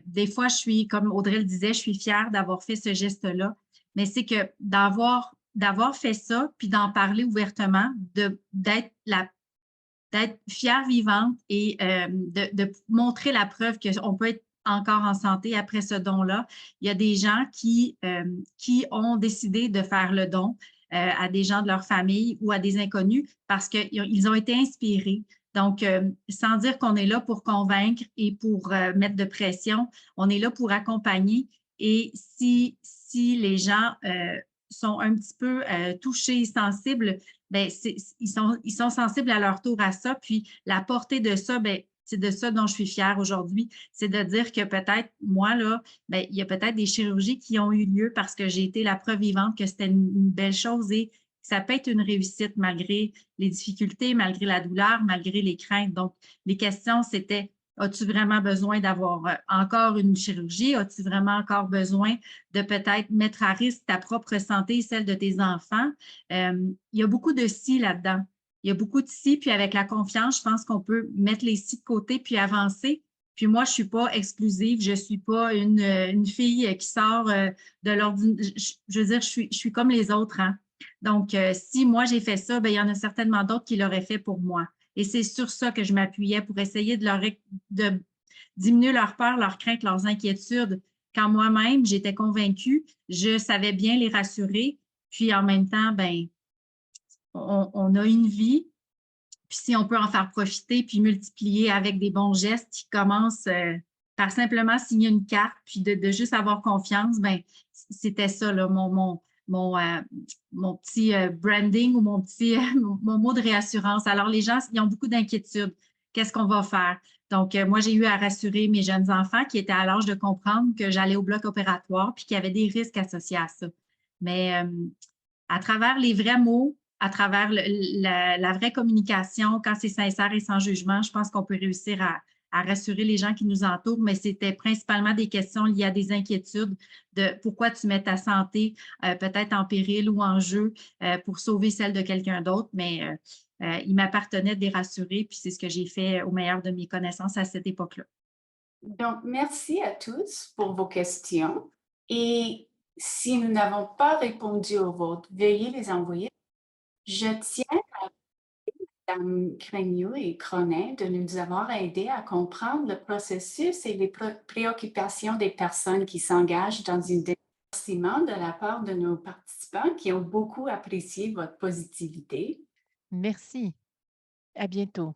Des fois, je suis, comme Audrey le disait, je suis fière d'avoir fait ce geste-là, mais c'est que d'avoir fait ça, puis d'en parler ouvertement, d'être fière vivante et de montrer la preuve qu'on peut être encore en santé après ce don-là. Il y a des gens qui ont décidé de faire le don à des gens de leur famille ou à des inconnus parce qu'ils ont été inspirés. Donc, sans dire qu'on est là pour convaincre et pour mettre de pression, on est là pour accompagner. Et si les gens sont un petit peu touchés, sensibles, ben ils sont sensibles à leur tour à ça. Puis la portée de ça, ben c'est de ça dont je suis fière aujourd'hui. C'est de dire que peut-être, moi, là, ben, il y a peut-être des chirurgies qui ont eu lieu parce que j'ai été la preuve vivante que c'était une belle chose et ça peut être une réussite malgré les difficultés, malgré la douleur, malgré les craintes. Donc, les questions, c'était as-tu vraiment besoin d'avoir encore une chirurgie? As-tu vraiment encore besoin de peut-être mettre à risque ta propre santé et celle de tes enfants? Il y a beaucoup de si là-dedans. Il y a beaucoup de si, puis avec la confiance, je pense qu'on peut mettre les si de côté puis avancer. Puis moi, je ne suis pas exclusive, je ne suis pas une fille qui sort de l'ordinaire. Je veux dire, je suis comme les autres. Hein? Donc, si moi j'ai fait ça, bien, il y en a certainement d'autres qui l'auraient fait pour moi. Et c'est sur ça que je m'appuyais pour essayer de diminuer leur peur, leurs craintes, leurs inquiétudes. Quand moi-même, j'étais convaincue, je savais bien les rassurer. Puis en même temps, ben, on a une vie. Puis si on peut en faire profiter, puis multiplier avec des bons gestes qui commencent par simplement signer une carte, puis de juste avoir confiance, ben c'était ça, là, mon petit branding ou mon mot de réassurance. Alors, les gens, ils ont beaucoup d'inquiétudes. Qu'est-ce qu'on va faire? Donc, moi, j'ai eu à rassurer mes jeunes enfants qui étaient à l'âge de comprendre que j'allais au bloc opératoire puis qu'il y avait des risques associés à ça. Mais à travers les vrais mots, à travers la vraie communication, quand c'est sincère et sans jugement, je pense qu'on peut réussir à rassurer les gens qui nous entourent, mais c'était principalement des questions liées à des inquiétudes de pourquoi tu mets ta santé peut-être en péril ou en jeu pour sauver celle de quelqu'un d'autre, mais il m'appartenait de les rassurer, puis c'est ce que j'ai fait au meilleur de mes connaissances à cette époque-là. Donc, merci à tous pour vos questions. Et si nous n'avons pas répondu aux vôtres, veuillez les envoyer. Je tiens à Mme Crémieux et Cronin de nous avoir aidés à comprendre le processus et les préoccupations des personnes qui s'engagent dans une démarche remerciements de la part de nos participants qui ont beaucoup apprécié votre positivité. Merci. À bientôt.